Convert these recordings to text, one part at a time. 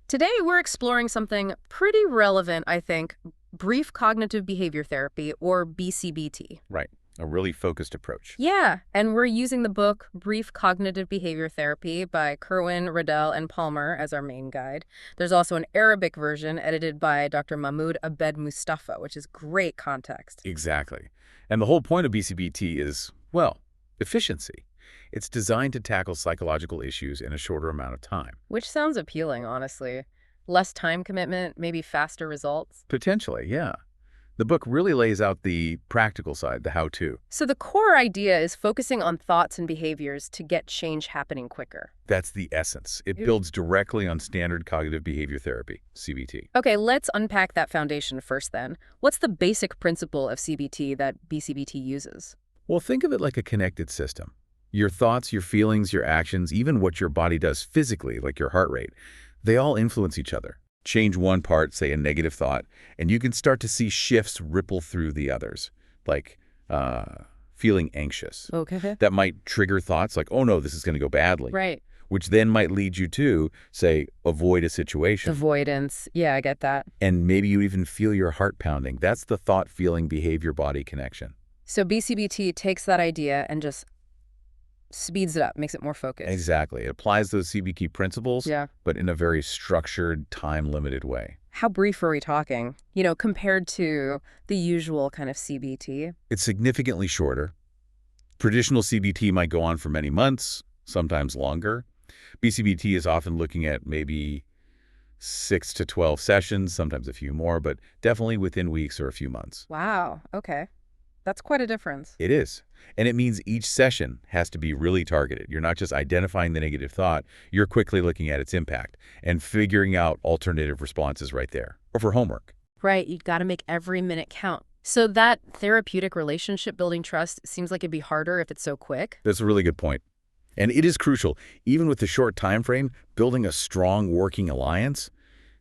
Today, we're exploring something pretty relevant, I think, brief cognitive behavior therapy, or BCBT. Right. A really focused approach. Yeah, and we're using the book Brief Cognitive Behavior Therapy by Kerwin, Riddell, and Palmer as our main guide. There's also an Arabic version edited by Dr. Mahmoud Abed Mustafa, which is great context. Exactly. And the whole point of BCBT is, well, efficiency. It's designed to tackle psychological issues in a shorter amount of time. Which sounds appealing, honestly. Less time commitment, maybe faster results. Potentially, yeah. The book really lays out the practical side, the how-to. So the core idea is focusing on thoughts and behaviors to get change happening quicker. That's the essence. It builds directly on standard cognitive behavior therapy, CBT. Okay, let's unpack that foundation first then. What's the basic principle of CBT that BCBT uses? Well, think of it like a connected system. Your thoughts, your feelings, your actions, even what your body does physically, like your heart rate, they all influence each other. Change one part, say a negative thought, and you can start to see shifts ripple through the others, like feeling anxious. Okay. That might trigger thoughts like, oh no, this is going to go badly. Right. Which then might lead you to, say, avoid a situation. Avoidance. Yeah, I get that. And maybe you even feel your heart pounding. That's the thought, feeling, behavior, body connection. So BCBT takes that idea and just speeds it up, makes it more focused. Exactly. It applies those CBT principles, Yeah. but in a very structured, time-limited way. How brief are we talking? Compared to the usual kind of CBT? It's significantly shorter. Traditional CBT might go on for many months, sometimes longer. BCBT is often looking at maybe 6 to 12 sessions, sometimes a few more, but definitely within weeks or a few months. Wow. Okay. That's quite a difference. It is. And it means each session has to be really targeted. You're not just identifying the negative thought, you're quickly looking at its impact and figuring out alternative responses right there. Or for homework. Right. You've got to make every minute count. So that therapeutic relationship building trust seems like it'd be harder if it's so quick. That's a really good point. And it is crucial, even with the short time frame, building a strong working alliance,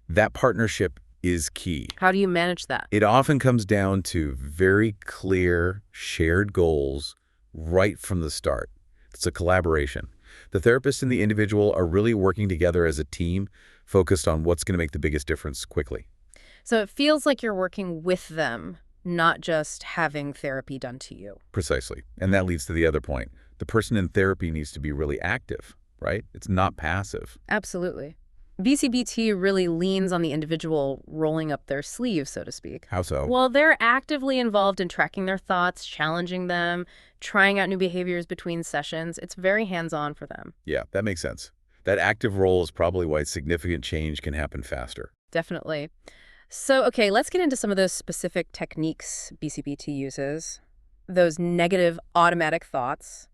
that partnership is key. How do you manage that? It often comes down to very clear, shared goals right from the start. It's a collaboration. The therapist and the individual are really working together as a team, focused on what's going to make the biggest difference quickly. So it feels like you're working with them, not just having therapy done to you. Precisely. And that leads to the other point. The person in therapy needs to be really active, right? It's not passive. Absolutely. BCBT really leans on the individual rolling up their sleeves, so to speak. How so? Well, they're actively involved in tracking their thoughts, challenging them, trying out new behaviors between sessions. It's very hands-on for them. Yeah, that makes sense. That active role is probably why significant change can happen faster. Definitely. So, okay, let's get into some of those specific techniques BCBT uses. Those negative automatic thoughts.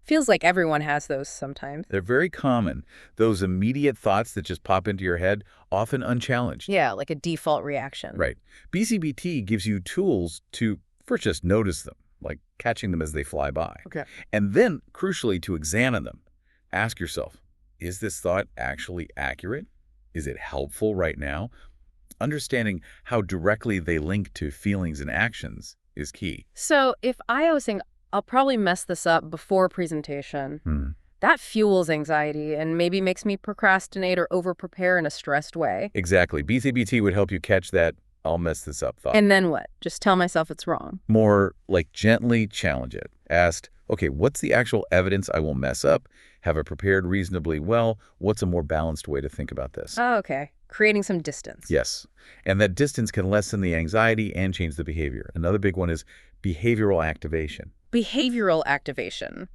Feels like everyone has those sometimes. They're very common. Those immediate thoughts that just pop into your head, often unchallenged. Yeah, like a default reaction. Right. BCBT gives you tools to first just notice them, like catching them as they fly by. Okay. And then, crucially, to examine them. Ask yourself, is this thought actually accurate? Is it helpful right now? Understanding how directly they link to feelings and actions is key. So if I was saying, I'll probably mess this up before presentation, that fuels anxiety and maybe makes me procrastinate or over-prepare in a stressed way. Exactly. BCBT would help you catch that I'll mess this up thought. And then what? Just tell myself it's wrong. More like gently challenge it. Ask, okay, what's the actual evidence I will mess up? Have I prepared reasonably well? What's a more balanced way to think about this? Oh, okay. Creating some distance. Yes. And that distance can lessen the anxiety and change the behavior. Another big one is behavioral activation. Behavioral activation.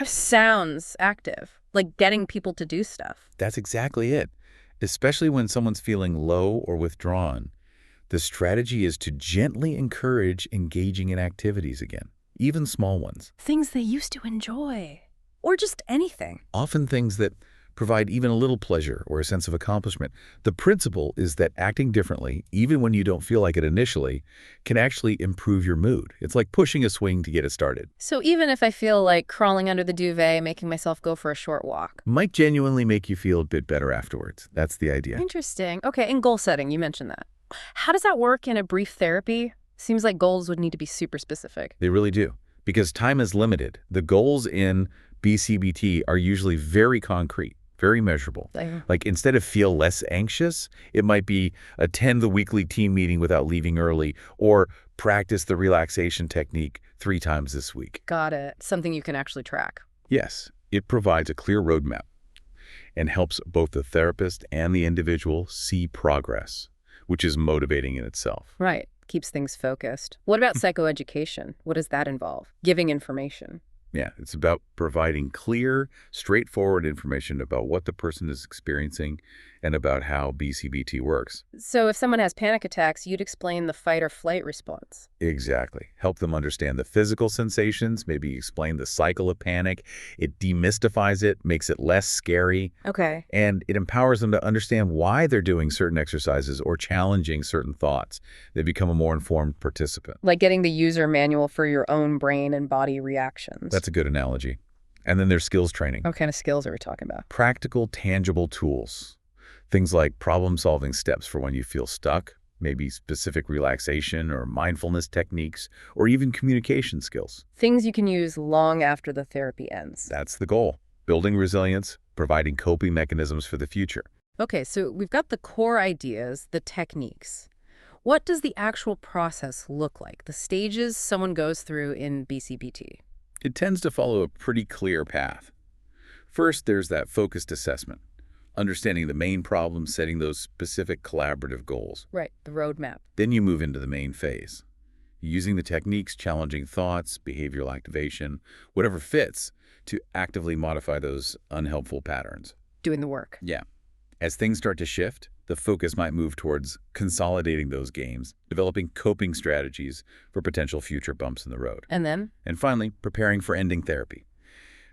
Sounds active, like getting people to do stuff. That's exactly it. Especially when someone's feeling low or withdrawn. The strategy is to gently encourage engaging in activities again, even small ones. Things they used to enjoy. Or just anything. Often things that provide even a little pleasure or a sense of accomplishment. The principle is that acting differently, even when you don't feel like it initially, can actually improve your mood. It's like pushing a swing to get it started. So even if I feel like crawling under the duvet, making myself go for a short walk. Might genuinely make you feel a bit better afterwards. That's the idea. Interesting. Okay, in goal setting, you mentioned that. How does that work in a brief therapy? Seems like goals would need to be super specific. They really do. Because time is limited. The goals in BCBT are usually very concrete. very measurable. Like, Like instead of feel less anxious, it might be attend the weekly team meeting without leaving early or practice the relaxation technique 3 times this week. got it. Something you can actually track. Yes, it provides a clear roadmap and helps both the therapist and the individual see progress, which is motivating in itself. Right. Keeps things focused. What about psychoeducation? What does that involve? Giving information. Yeah, it's about providing clear, straightforward information about what the person is experiencing and about how BCBT works. So if someone has panic attacks, you'd explain the fight or flight response. Exactly. Help them understand the physical sensations, maybe explain the cycle of panic. It demystifies it, makes it less scary, Okay. and it empowers them to understand why they're doing certain exercises or challenging certain thoughts. They become a more informed participant. Like getting the user manual for your own brain and body reactions. That's a good analogy. And then there's skills training. What kind of skills are we talking about? Practical, tangible tools. Things like problem-solving steps for when you feel stuck, maybe specific relaxation or mindfulness techniques, or even communication skills. Things you can use long after the therapy ends. That's the goal. Building resilience, providing coping mechanisms for the future. Okay, so we've got the core ideas, the techniques. What does the actual process look like? The stages someone goes through in BCBT? It tends to follow a pretty clear path. First, there's that focused assessment, understanding the main problem, setting those specific collaborative goals. Right, the roadmap. Then you move into the main phase, using the techniques, challenging thoughts, behavioral activation, whatever fits, to actively modify those unhelpful patterns. Doing the work. Yeah. As things start to shift, the focus might move towards consolidating those gains, developing coping strategies for potential future bumps in the road. And then? And finally, preparing for ending therapy.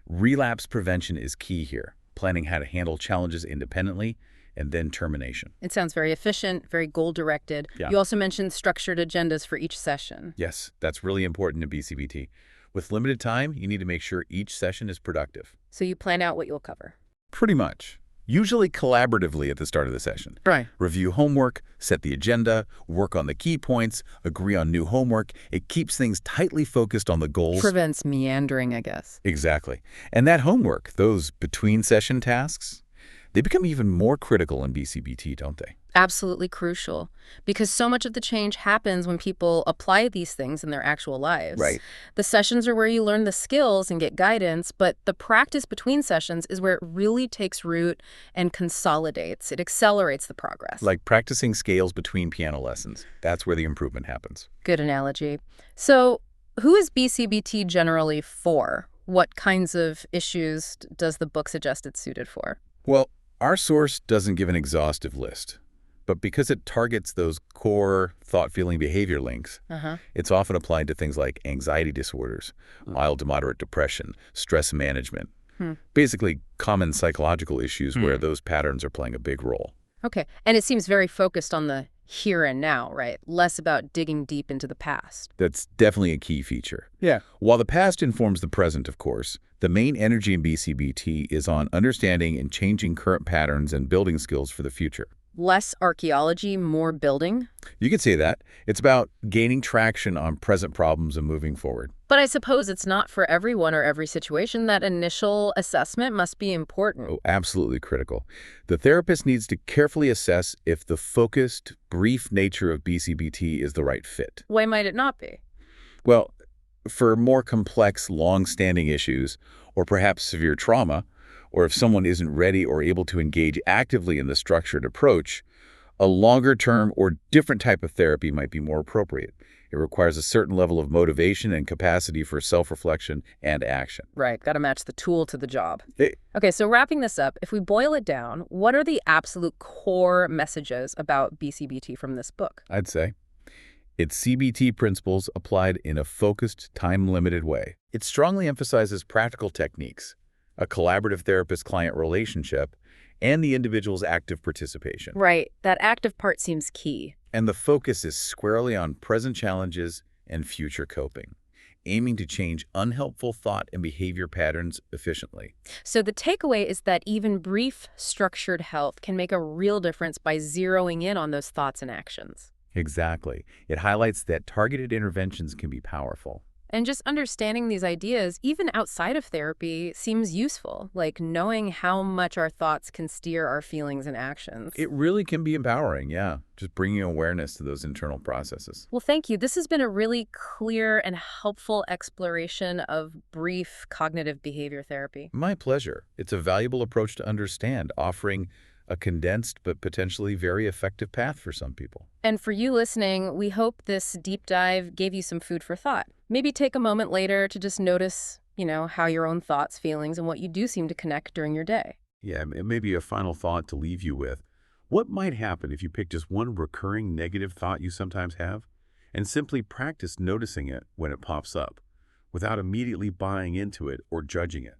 Relapse prevention is key here, planning how to handle challenges independently, and then termination. It sounds very efficient, very goal-directed. Yeah. You also mentioned structured agendas for each session. Yes, that's really important in BCBT. With limited time, you need to make sure each session is productive. So you plan out what you'll cover. Pretty much. Usually collaboratively at the start of the session. Right. Review homework, set the agenda, work on the key points, agree on new homework. It keeps things tightly focused on the goals. Prevents meandering, I guess. Exactly. And that homework, those between-session tasks, they become even more critical in BCBT, don't they? Absolutely crucial, because so much of the change happens when people apply these things in their actual lives. Right. The sessions are where you learn the skills and get guidance, but the practice between sessions is where it really takes root and consolidates. It accelerates the progress. Like practicing scales between piano lessons. That's where the improvement happens. Good analogy. So who is BCBT generally for? What kinds of issues does the book suggest it's suited for? Well, our source doesn't give an exhaustive list, but because it targets those core thought-feeling-behavior links, it's often applied to things like anxiety disorders, mild to moderate depression, stress management, basically common psychological issues where those patterns are playing a big role. Okay, and it seems very focused on the here and now, right? Less about digging deep into the past. That's definitely a key feature. Yeah. While the past informs the present, of course, the main energy in BCBT is on understanding and changing current patterns and building skills for the future. Less archaeology, more building? You could say that. It's about gaining traction on present problems and moving forward. But I suppose it's not for everyone or every situation. That initial assessment must be important. Oh, absolutely critical. The therapist needs to carefully assess if the focused, brief nature of BCBT is the right fit. Why might it not be? Well, for more complex, long-standing issues, or perhaps severe trauma, or if someone isn't ready or able to engage actively in the structured approach, a longer-term or different type of therapy might be more appropriate. It requires a certain level of motivation and capacity for self-reflection and action. Right, got to match the tool to the job. Okay, so wrapping this up, if we boil it down, what are the absolute core messages about BCBT from this book? I'd say it's CBT principles applied in a focused, time-limited way. It strongly emphasizes practical techniques, a collaborative therapist-client relationship, and the individual's active participation. Right, that active part seems key. And the focus is squarely on present challenges and future coping, aiming to change unhelpful thought and behavior patterns efficiently. So the takeaway is that even brief, structured health can make a real difference by zeroing in on those thoughts and actions. Exactly. It highlights that targeted interventions can be powerful. And just understanding these ideas, even outside of therapy, seems useful, like knowing how much our thoughts can steer our feelings and actions. It really can be empowering, yeah, just bringing awareness to those internal processes. Well, thank you. This has been a really clear and helpful exploration of brief cognitive behavior therapy. My pleasure. It's a valuable approach to understand, offering a condensed but potentially very effective path for some people. And for you listening, we hope this deep dive gave you some food for thought. Maybe take a moment later to just notice, how your own thoughts, feelings, and what you do seem to connect during your day. Yeah, maybe a final thought to leave you with. What might happen if you pick just one recurring negative thought you sometimes have and simply practice noticing it when it pops up without immediately buying into it or judging it?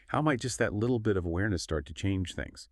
How might just that little bit of awareness start to change things?